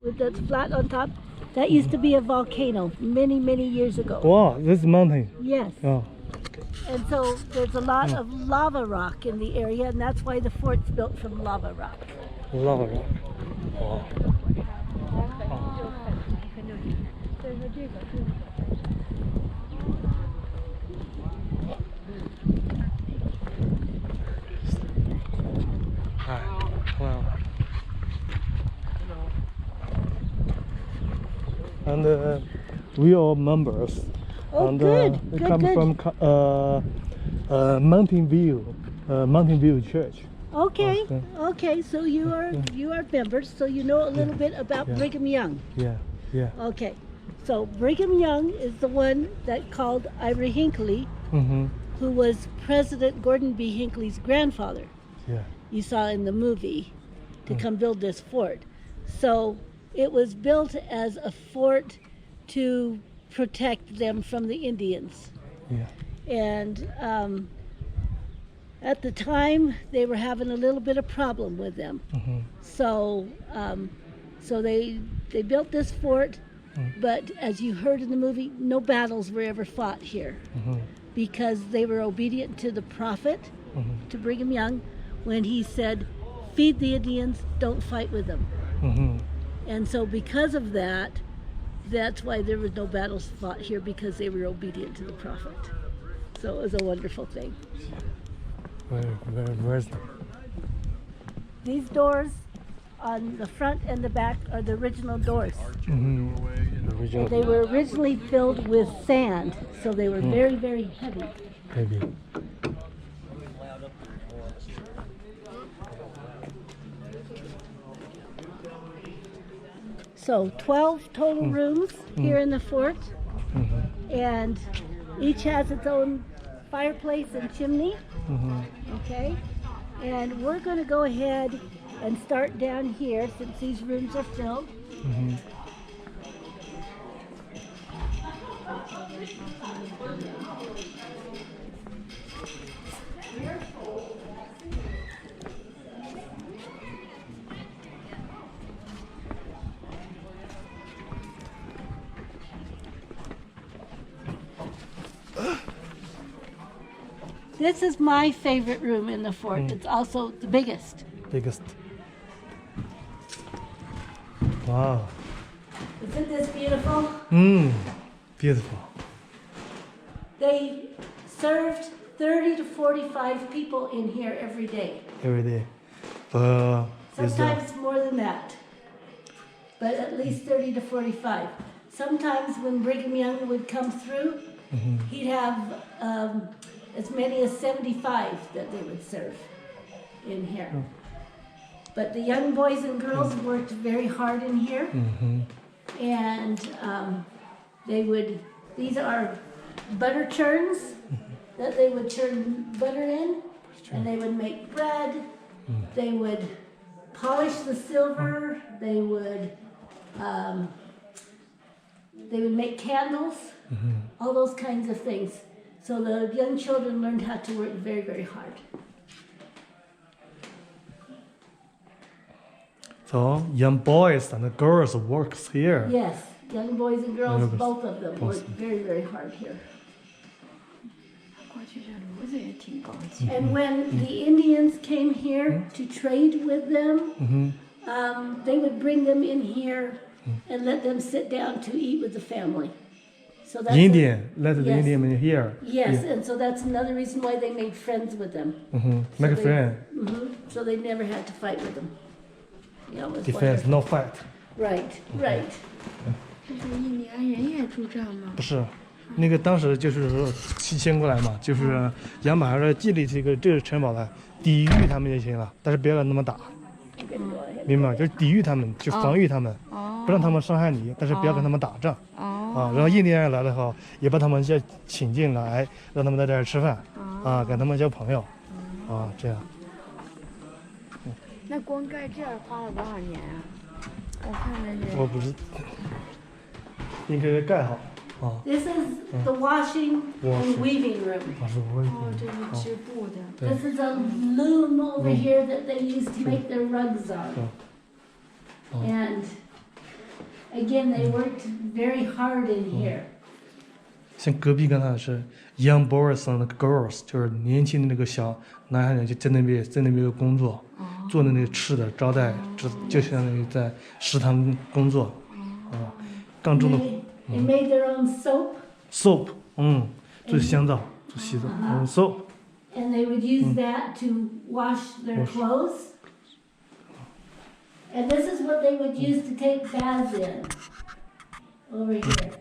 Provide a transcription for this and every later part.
with that's flat on top. That used to be a volcano many, many years ago. Wow, this mountain. Yes. Oh. And so there's a lot of lava rock in the area, and that's why the fort's built from lava rock. Lava rock. Wow. Wow. And we are members. Oh, and good. We Good, come good. from Mountain View Church. Okay. Okay. Okay. So you are members, so you know a little bit about Brigham Young. Yeah, yeah. Okay. So Brigham Young is the one that called Ira Hinckley, who was President Gordon B. Hinckley's grandfather. Yeah. You saw in the movie, to come build this fort. So it was built as a fort to protect them from the Indians. Yeah. And at the time, they were having a little bit of problem with them. So they built this fort, but as you heard in the movie, no battles were ever fought here because they were obedient to the prophet, to Brigham Young, when he said, feed the Indians, don't fight with them. And so because of that, that's why there was no battles fought here, because they were obedient to the prophet. So it was a wonderful thing. Where's the... These doors on the front and the back are the original doors. Original. They were originally filled with sand, so they were very, very heavy. Heavy. So 12 total rooms here in the fort, and each has its own fireplace and chimney. Okay, and we're going to go ahead and start down here since these rooms are filled. This is my favorite room in the fort. It's also the biggest. Biggest. Wow. Isn't this beautiful? Beautiful. They served 30 to 45 people in here every day. Every day. Sometimes more than that, but at least 30 to 45. Sometimes when Brigham Young would come through, he'd have as many as 75 that they would serve in here. But the young boys and girls worked very hard in here, and these are butter churns that they would churn butter in, and they would make bread, they would polish the silver, they would make candles, all those kinds of things. So the young children learned how to work very, very hard. So young boys and girls works here. Yes, young boys and girls, both of them worked very, very hard here. And when the Indians came here to trade with them, they would bring them in here and let them sit down to eat with the family. So that's Indian, let the Indian in here. Yes, and so that's another reason why they made friends with them. Make a friend. So they never had to fight with them. Yeah, it was Defense, wonderful. no fight. Right, right. 这是印第安人也住这儿吗？不是，那个当时就是说迁过来嘛，就是想把这建立这个城堡来抵御他们就行了，但是不要那么打，明白吗？就是抵御他们，就防御他们，不让他们伤害你，但是不要跟他们打仗。啊，然后印第安人来了后，也把他们先请进来，让他们在这儿吃饭，啊，跟他们交朋友，啊，这样。那光盖这儿花了多少年啊？我看那是。我不是，应该盖好。啊。This is the washing and weaving room. 啊，是我。哦，这是织布的。This is a loom over here that they use to make their rugs on. And Again, they worked very hard in here. 像隔壁刚才是 young boys and girls，就是年轻的那个小男孩呢，就在那边工作，做的那个吃的招待，就相当于在食堂工作，刚种的 They made their own soap, soap，做香皂，做洗澡，soap， and they would use that to wash their clothes. And this is what they would use to take baths in. Over here.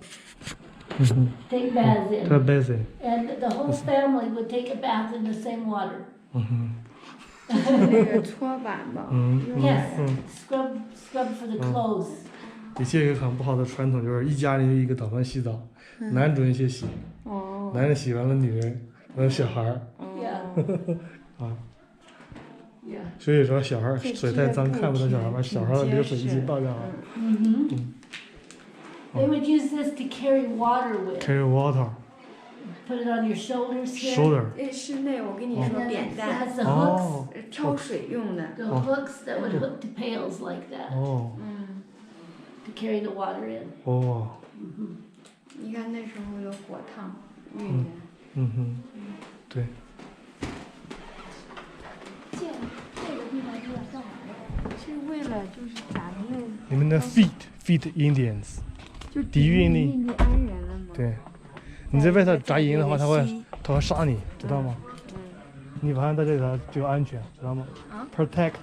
Take baths in. 特别是 And the whole family would take a bath in the same water. 那个搓板吧。Yes, scrub for the clothes. 以前有一个很不好的传统，就是一家人一个澡堂洗澡，男主人先洗，男人洗完了，女人完了小孩儿， Yeah. 啊， Yeah. 所以说小孩儿水太脏看不到小孩儿，把小孩儿的流水一起倒就好。 They would use this to carry water with. Carry water, Put it on your shoulders here. shoulder，室内我跟你 And 说 then 扁 it 担， has the hooks, 哦，挑水用的。 the hooks that would hook to pails like that 哦， to carry the water in. 哦，你看那时候有火烫运的。对，这个地方是要干嘛的？是为了就是咱们你们的 feet Indians，就抵御你印第安人了吗？对，你在外头扎营的话，他会杀你，知道吗？你晚上在这里就安全，知道吗？protect，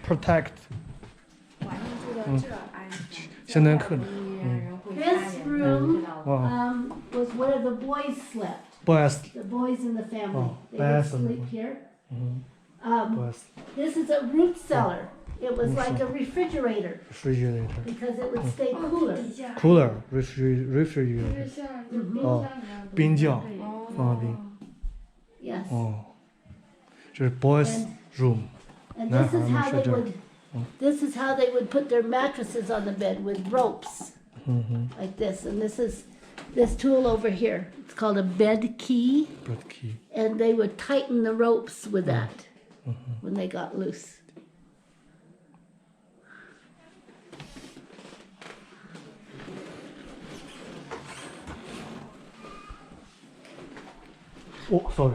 晚上住到这儿安全。相当可能。人会杀 This 人。 room 哇 was where the boys slept. ，boys， The boys in the family. Oh, They would bathroom. sleep here. boys， This is a root cellar. It was like a refrigerator refrigerator， because it would stay cooler. cooler refrigerator，像哦，冰窖哦放的冰， Yes. 哦，这是 boys room， And Nah, this is I'm how sure they they're- would. This is how they would put their mattresses on the bed with ropes, like this. And this is this tool over here. It's called a bed key, bed key， and they would tighten the ropes with that when they got loose. Oh, sorry.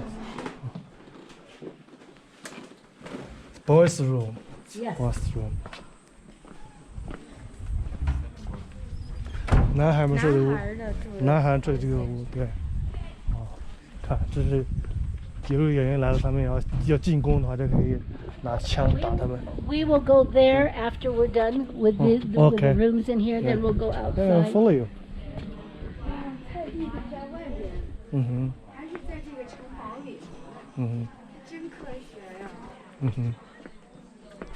Boys room, Yes. boys room。男孩们睡的屋，男孩的住的。男孩睡这个屋，对。哦，看，这是几路演员来了，他们要进攻的话，就可以拿枪打他们。 We will go there after we're done with with the okay. rooms in here. Then Yeah. we'll go Yeah, outside. follow you。菜地都在外边，嗯哼，还是在这个城堡里，嗯真科学呀！哼，嗯哼，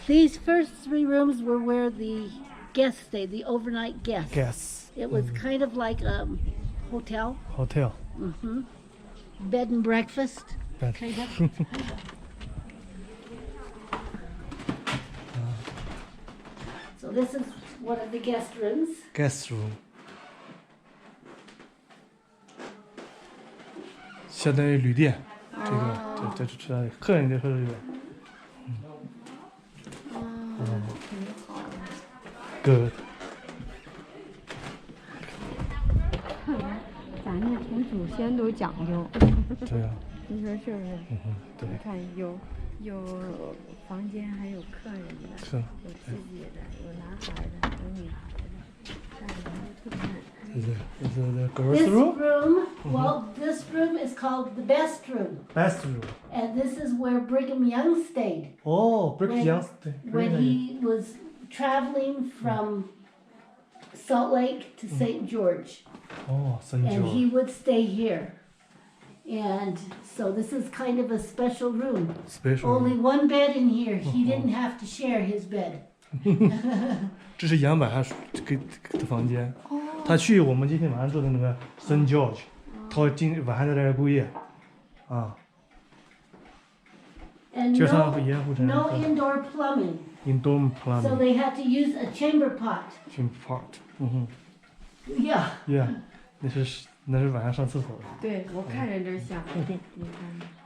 These first 3 rooms were where the guests stayed, the overnight guests. Guess It was kind of like a hotel, hotel， bed and breakfast. bed Kind of. So this is one of the guest rooms. guest room，相当于旅店。这个这客人就说这个。挺好的。 Good。咱这从祖先都讲究，对呀，你说是不是？对，你看有房间，还有客人的，是，有自己的，有男孩的，有女孩的，这样都特别。这是the girls This room, room, well, this room is called the best room. best room. And this is where Brigham Young stayed Oh, Brick When- Young, 对， when he was traveling from Salt Lake to St. George. 哦，St. And he George, would stay here. And so this is kind of a special room. special. Only one bed in here. He didn't have to share his bed. 这是杨百还给的房间。他去我们今天晚上住的那个 St. George，他今晚上在这儿过夜，啊， And 就像 no, 盐湖城 no indoor plumbing. indoor So plumbing they had to use a chamber pot. part，嗯哼 Yeah. ，yeah，那是晚上上厕所的。对，我看着这像，你看。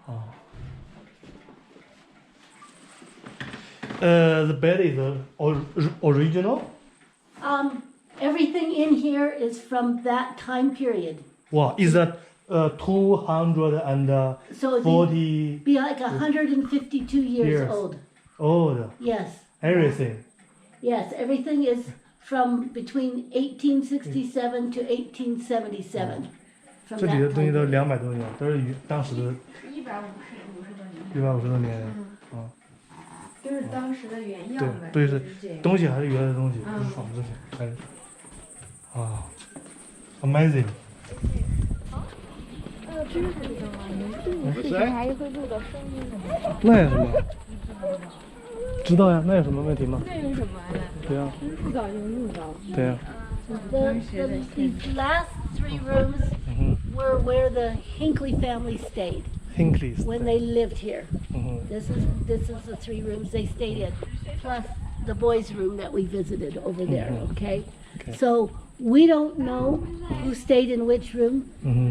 哦。the bed is original. Everything in here is from that time period. Wow, is that 240 So it'd be like 152 years old. old? Yes. Everything. Yes, everything is from between 1867 to 1877. From 这里 that 的东西 time 都 period. 200多年，都是当时的150多年啊。都是当时的原样呗。对，就是这样东西还是原来的东西，不是仿制品，还是啊，amazing。这是什么？视频还会录到声音的吗？那有什么？知道呀，那有什么问题吗？那有什么呀？对呀，不早就录到。对呀。These last 3 rooms were where the Hinckley family stayed Hinckley's when they lived here. 嗯哼 This is the 3 rooms they stayed in, plus the boys' room that we visited over there. Okay, so we don't know who stayed in which room,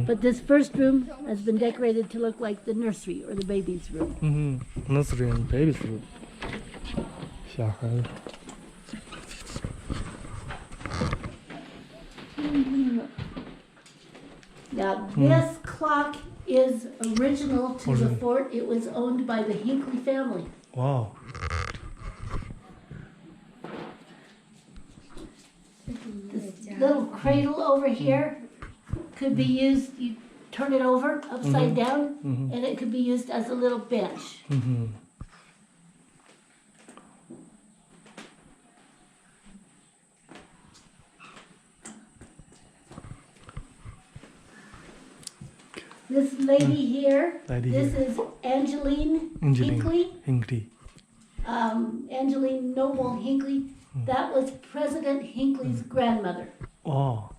but this first room has been decorated to look like the nursery or the baby's room. 嗯哼，nursery and baby's room，小孩子。Now this clock is original to the fort. It was owned by the Hinckley family. 哇哦， This little cradle over here could be used, you turn it over upside down, and it could be used as a little bench. 嗯哼。 This lady here, Lady this here. is Angeline Hinckley. Hinckley. Angeline Noble Hinckley. That was President Hinckley's grandmother. 哦。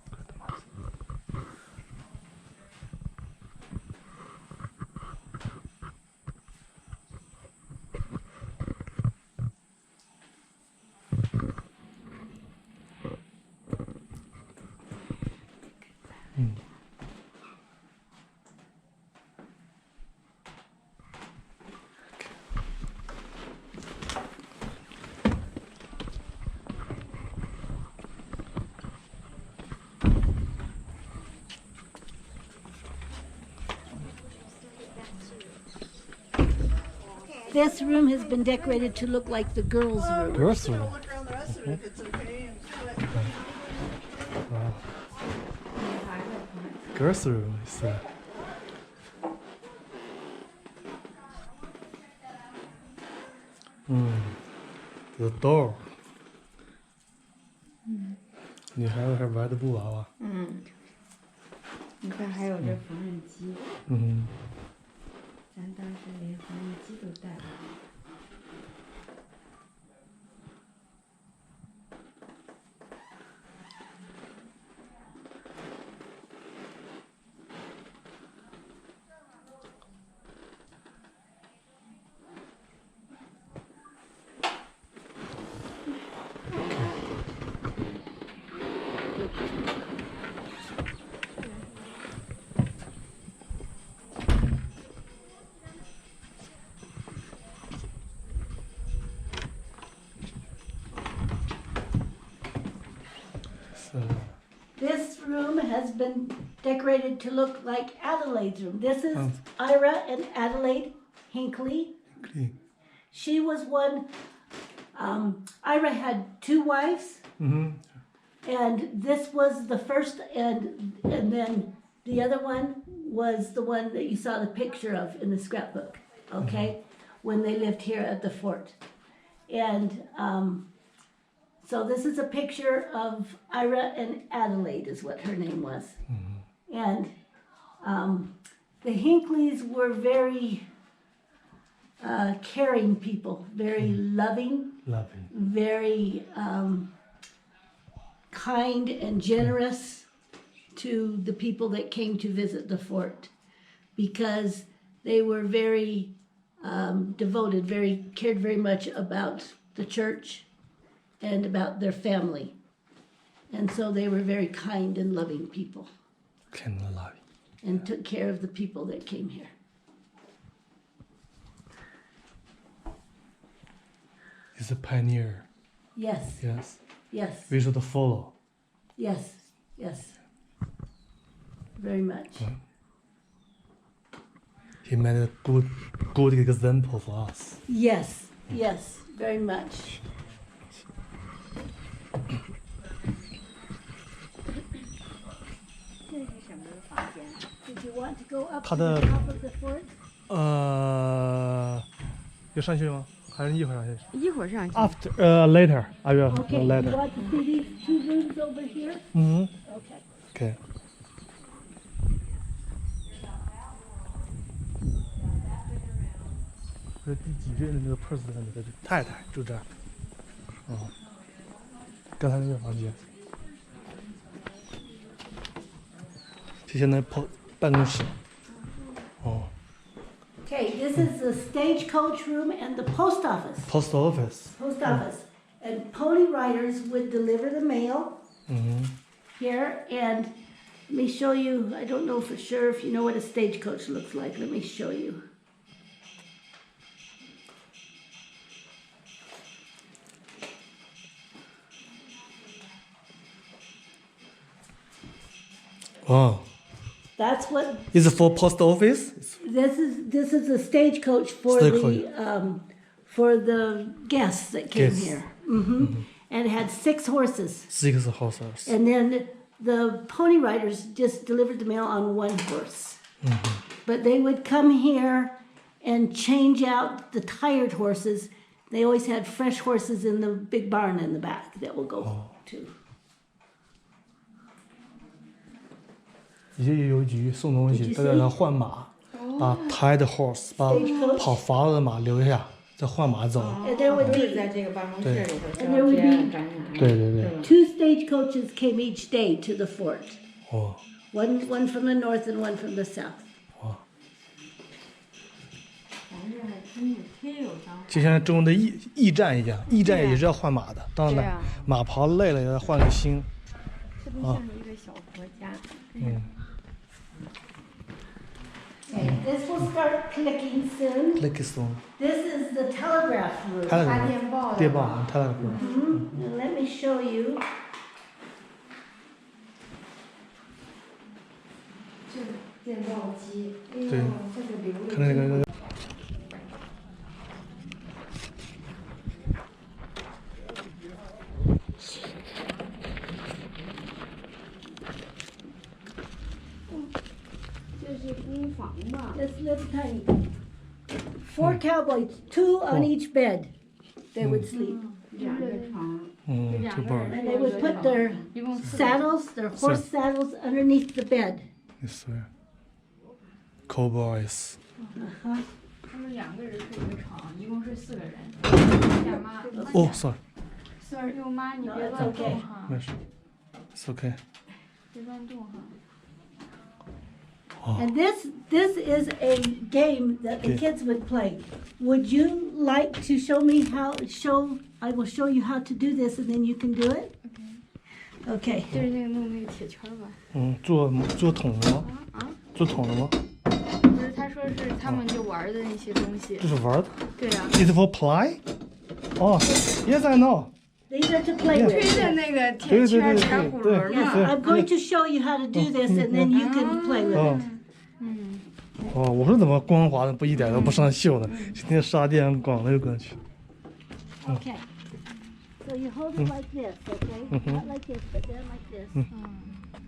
This room has been decorated to look like the girls' room. Girls room. Look around the rest of it if it's okay. Wow. Girls room is. The door. 女孩子还玩的布娃娃。你看还有这缝纫机，咱当时连缝纫机都带了。This room has been decorated to look like Adelaide's room. This is Ira and Adelaide Hinckley. She was one, Ira had 2 wives, and this was the first, and then the other one was the one that you saw the picture of in the scrapbook, okay, when they lived here at the fort. And so this is a picture of Ira and Adelaide is what her name was. And the Hinkleys were very caring people, very loving, very kind and generous to the people that came to visit the fort, because they were very devoted, cared very much about the church and about their family. And so they were very kind and loving people. Kind and loving. And took care of the people that came here. He's a pioneer. Yes. Yes. Yes. We should follow. Yes, yes. Very much. He made a good example for us. Yes, yes, very much. Did you want to go up to the top of the fort? 要上去吗？还是一会儿上去一会儿上去。 ？After later, I will Okay, you later. want to see these 2 rooms over here? 嗯 Okay. ，OK。这第几任的那个 president 的太太住这儿。哦，刚才那个房间。这现在办公室。哦 Okay, this is the stagecoach room and the post office. ，post office。 Post office. And pony riders would deliver the mail 嗯 here. And let me show you. I don't know for sure if you know what a stagecoach looks like. Let me show you. 哦 That's what，is it for post office？ this is a stagecoach for for the guests that came Guests. here. And it had 6 horses. 6 horses。 And then the pony riders just delivered the mail on 1 horse. But they would come here and change out the tired horses. They always had fresh horses in the big barn in the back that we'll go to. 以前也有一局送东西，大家要换马，把 tied horse， 把跑乏了的马留下，再换马走。 And there would 是 be 在这个办公室里头 And there would 照 be- 片展览。对对对， 2 stagecoaches came each day to the fort. 哦， One from the north and one from the south. 咱这还挺有章法。就像中国的驿站一样，驿站也是要换马的，到那对啊马跑累了，要换个新。这都像一个小国家。嗯 Okay, this will start clicking soon. ，click stone， This is the telegraph room. 它发的电报的。电报，它的 And let me show you. 这电报机。哎呦对这个流看那个。这是工房吧？ This little tiny. 4 cowboys, 2 on each bed. They would sleep. 2个床。嗯，这不好。 And they would put their 一共4个。 saddles, their horse saddles underneath the bed. Yes, sir. Cowboys。他们2个人睡一个床，一共是4个人。大妈，哦，sorry， sorry，舅妈，你别 No, 乱 it's okay. 动哈，没事，it's okay。别乱动哈。 And this is a game that the Okay. kids would play. Would you like to show me how I will show you how to do this and then you can do it? Okay. 就是那个弄那个铁圈吧。嗯，做桶的吗？做桶的吗？不是，他说是他们就玩的那些东西。这是玩的。对呀。 Is it for play？ 哦，Yes, I know。 These are to play 推 with. 的那个铁对对圈对铁对对轱辘对 Yes, 嘛。 I'm going to show you how to do this and then you can play with 哦 it. 哦，我说怎么光滑的不一点都不上锈呢？今天杀电广了就过去。 Okay. So you hold it like this, okay? Not like this, but then like this. And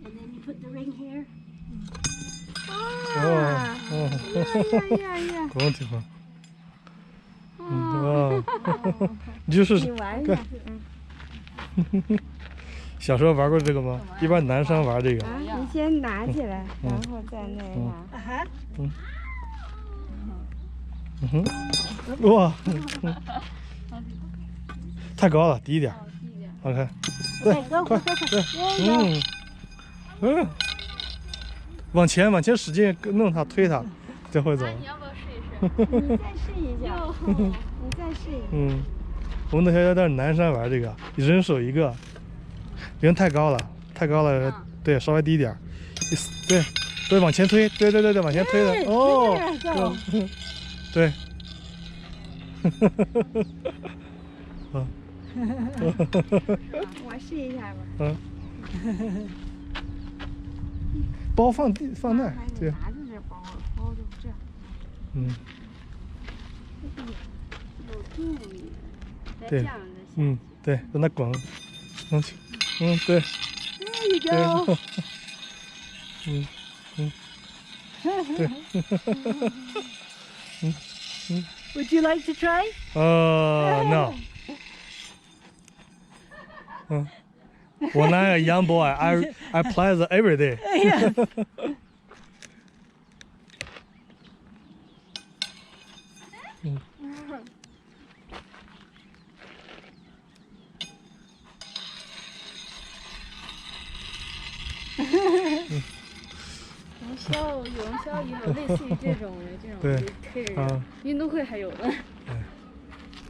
then you put the ring here. 哦呀呀！光挺好。哦，你就试试。玩一下。小时候玩过这个吗？一般男生玩这个。啊，你先拿起来，然后再那啥。 Uh-huh. 嗯哼，哇，太高了，低一点。OK， Okay, go, 快 go, go, go. 对， There you go. 往前使劲弄它，推它，就会走。你要不要试一试？你再试一下，你再试一下。嗯，我们那些但是男生玩这个，人手一个，人太高了，太高了，对，稍微低一点，对，对，往前推，对，往前推的，哦， There, go. 对，我试一下吧。包放那儿，对。拿着这包，包就这样。嗯。有助力，再这对样的。嗯，对，让它滚，能去。嗯，对。There you go. 嗯嗯。对。Would you like to try? No. When I'm a young boy, I play it every day. Yeah. 有人教也有类似于这种的，对推着人，运动会还有呢。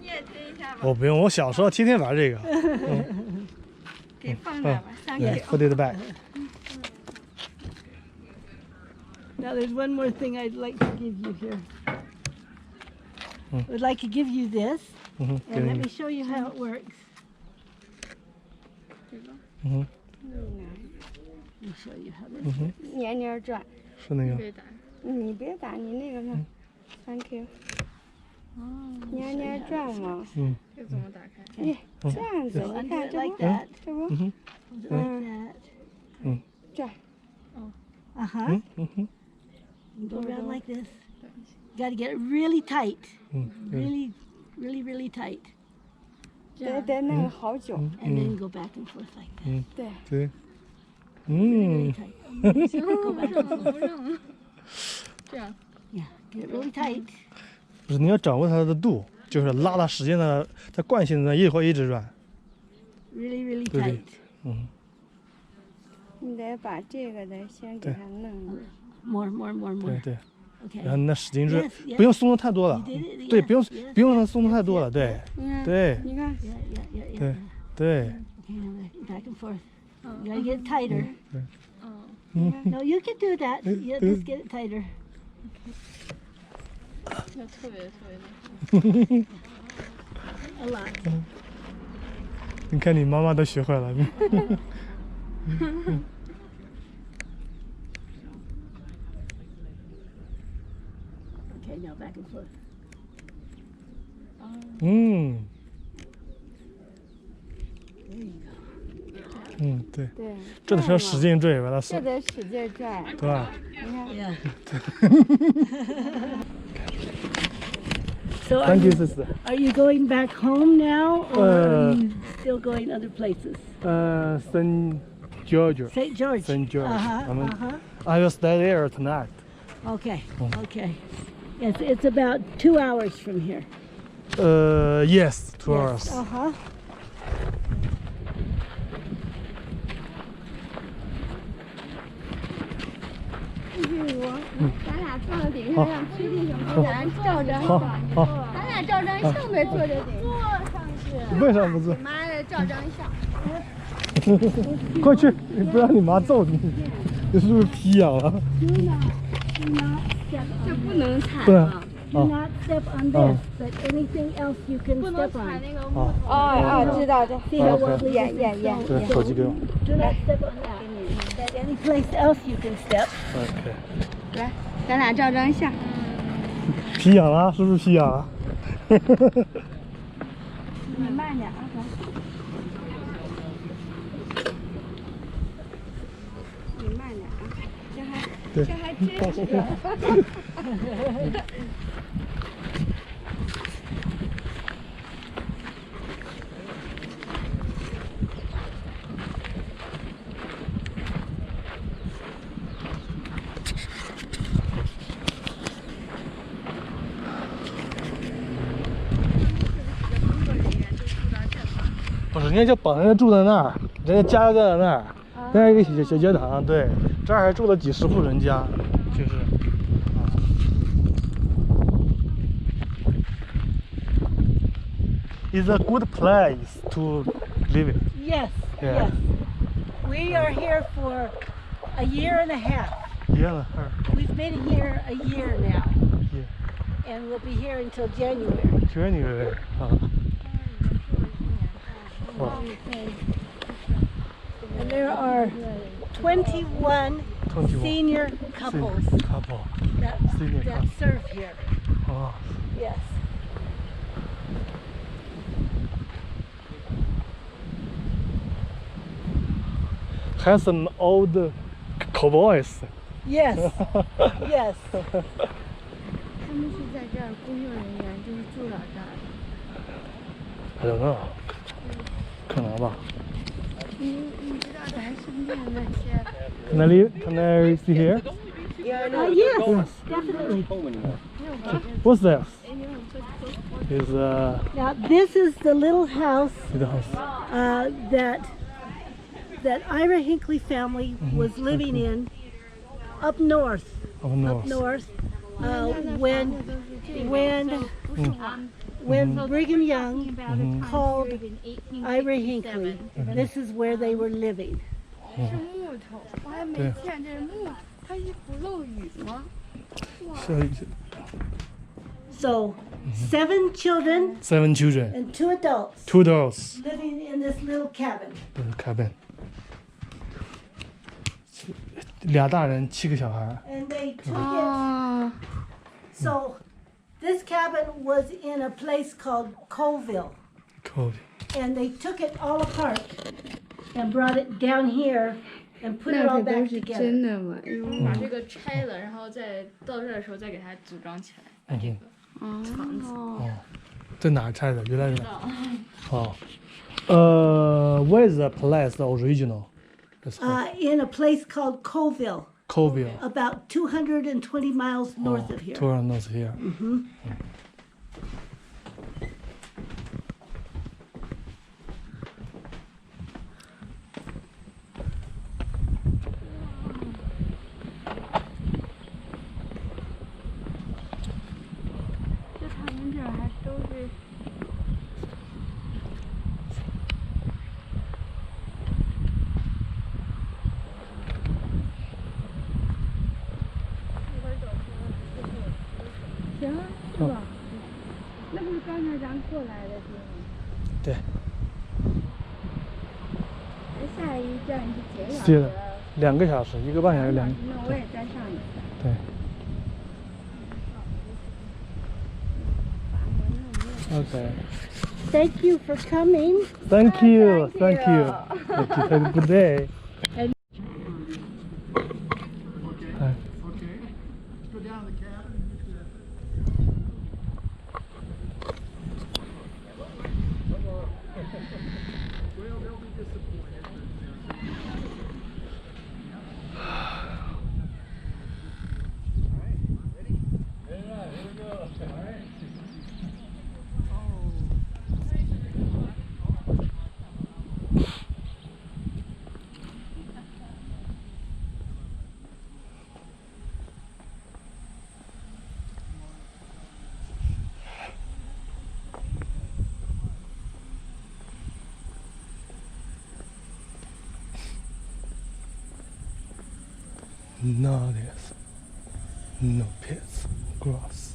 你也推一下吧，我不用，我小时候天天玩这个。给放这儿吧，3个。 Put it back. Now there's one more thing I'd like to give you here. I'd like to give you this, and let me show you how it works. Let me show you how this works. 年年转，是那个。你别打，你那个呢？Thank you。年年转嘛。这怎么打开？你这样子，你 Undo 看 it 这 like 不， that. 这不， Hold it like that. 转。 Uh-huh. Go around like this. You got to get it really tight. Really, really, really tight. 得那个好久。 And then go back and forth like that. 对。对。 Really tight. Go back and forth. 不让。这样。 Yeah, get it really tight. 不是，你要掌握它的度，就是拉它时间的，它惯性的，一会儿一直转。 Really, really 对 tight. 对。你得把这个得先给它弄了。 More, more, more, 对 more. 对。 Okay. 然后那使劲转 Yes, yes. 不用松的太多了 You。did it. 对， Yes, 不用 yes, 它松的太多了。对你看，对你看， Yeah, yeah, yeah, 对 yeah. 对。 Okay, now back and forth. You gotta get it tighter. 嗯。 No, you can do that. Yeah, just get it tighter. 要特别特别的。 A lot. 你看你妈妈都学会了。 Okay, now back and forth. 嗯 There you go. 嗯，对，对。这得是要使劲拽，把它这松，得使劲转。对吧？你看， Yeah. So are Thank you, you, sister. are you going back home now, or are Uh, you still going other places? St. George. St. George. St. George. Uh-huh, I mean, uh-huh. I will stay there tonight. Okay, okay. It's about 2 hours from here. Yes, 2 hours. Uh-huh. 咱俩坐到顶上，让崔弟兄给咱照张好相。好，咱俩照张相呗，坐这顶。坐上去。为啥不做？妈的，照张相。快去，不然你妈揍你。你是不是皮痒了？ 这不能踩不能啊。 Do not step on this, but anything else you can 不能 step 踩 on. 那个木哦头。哦，知道这。 See how Okay. wobbly Yeah, this yeah, is? yeah. So, 对，手机给我。 do not step on that. But any place else you can step. OK。来，咱俩照张相。皮痒了，是不是皮痒了？你慢点啊，你慢点啊，对这还真是。不是，人家就本人住在那儿，人家家在那儿，那是一个小教堂，对，这儿还住了几十户人家，就是啊。It's a good place to live in. Yes, Yeah. yes. We are here for a year and a half. Yeah, her. We've been here a year now, Yeah. and we'll be here until January. January. 啊。哇。And there are 21 21 senior couples couple that, senior that couple. serve here. Oh, Yes. has some old cowboys. Yes. Yes. 他们是在这儿公用人员，就是住老这儿。 I don't know， 可能吧。你知道咱身边那些 Can I see here? Yes, definitely. What's this? Is Now this is the little house the house. that Ira Hinckley family was living in up north. Up Up north. north. When Brigham Young called Ira Hinckley, this is where they were living. 是木头，我还没见这是木头，它是不漏雨吗？ So So 7 children 7 children, and 2 adults 2 adults. living in this little cabin. The cabin. 俩大人7个小孩。 And they took it. 哦， So this cabin was in a place called Colville. Cold. And they took it all apart and brought it down here and put it 那 all 可都 back 是 together. 真的吗？哎呦，把这个拆了，然后再到这儿的时候再给它组装起来，把这个房子。哦，在哪儿拆的？原来是哪儿？哦。Where is the place the original? Let's go. In a place called Colville, Coville. about 220 miles north of here. Tour north here. Hmm. 就他们这儿还都是。 行，是吧？那不是刚才咱过来的地方？对。哎，下一站是几个小是的时？ 2个小时，1个半小时，2个。那我也再上一次。对。Okay. Thank you for coming. Thank you. Thank you. Have a good day. And- Hi. Go down to the cabin. Well, they'll be disappointed. No, this. No pits. Grass.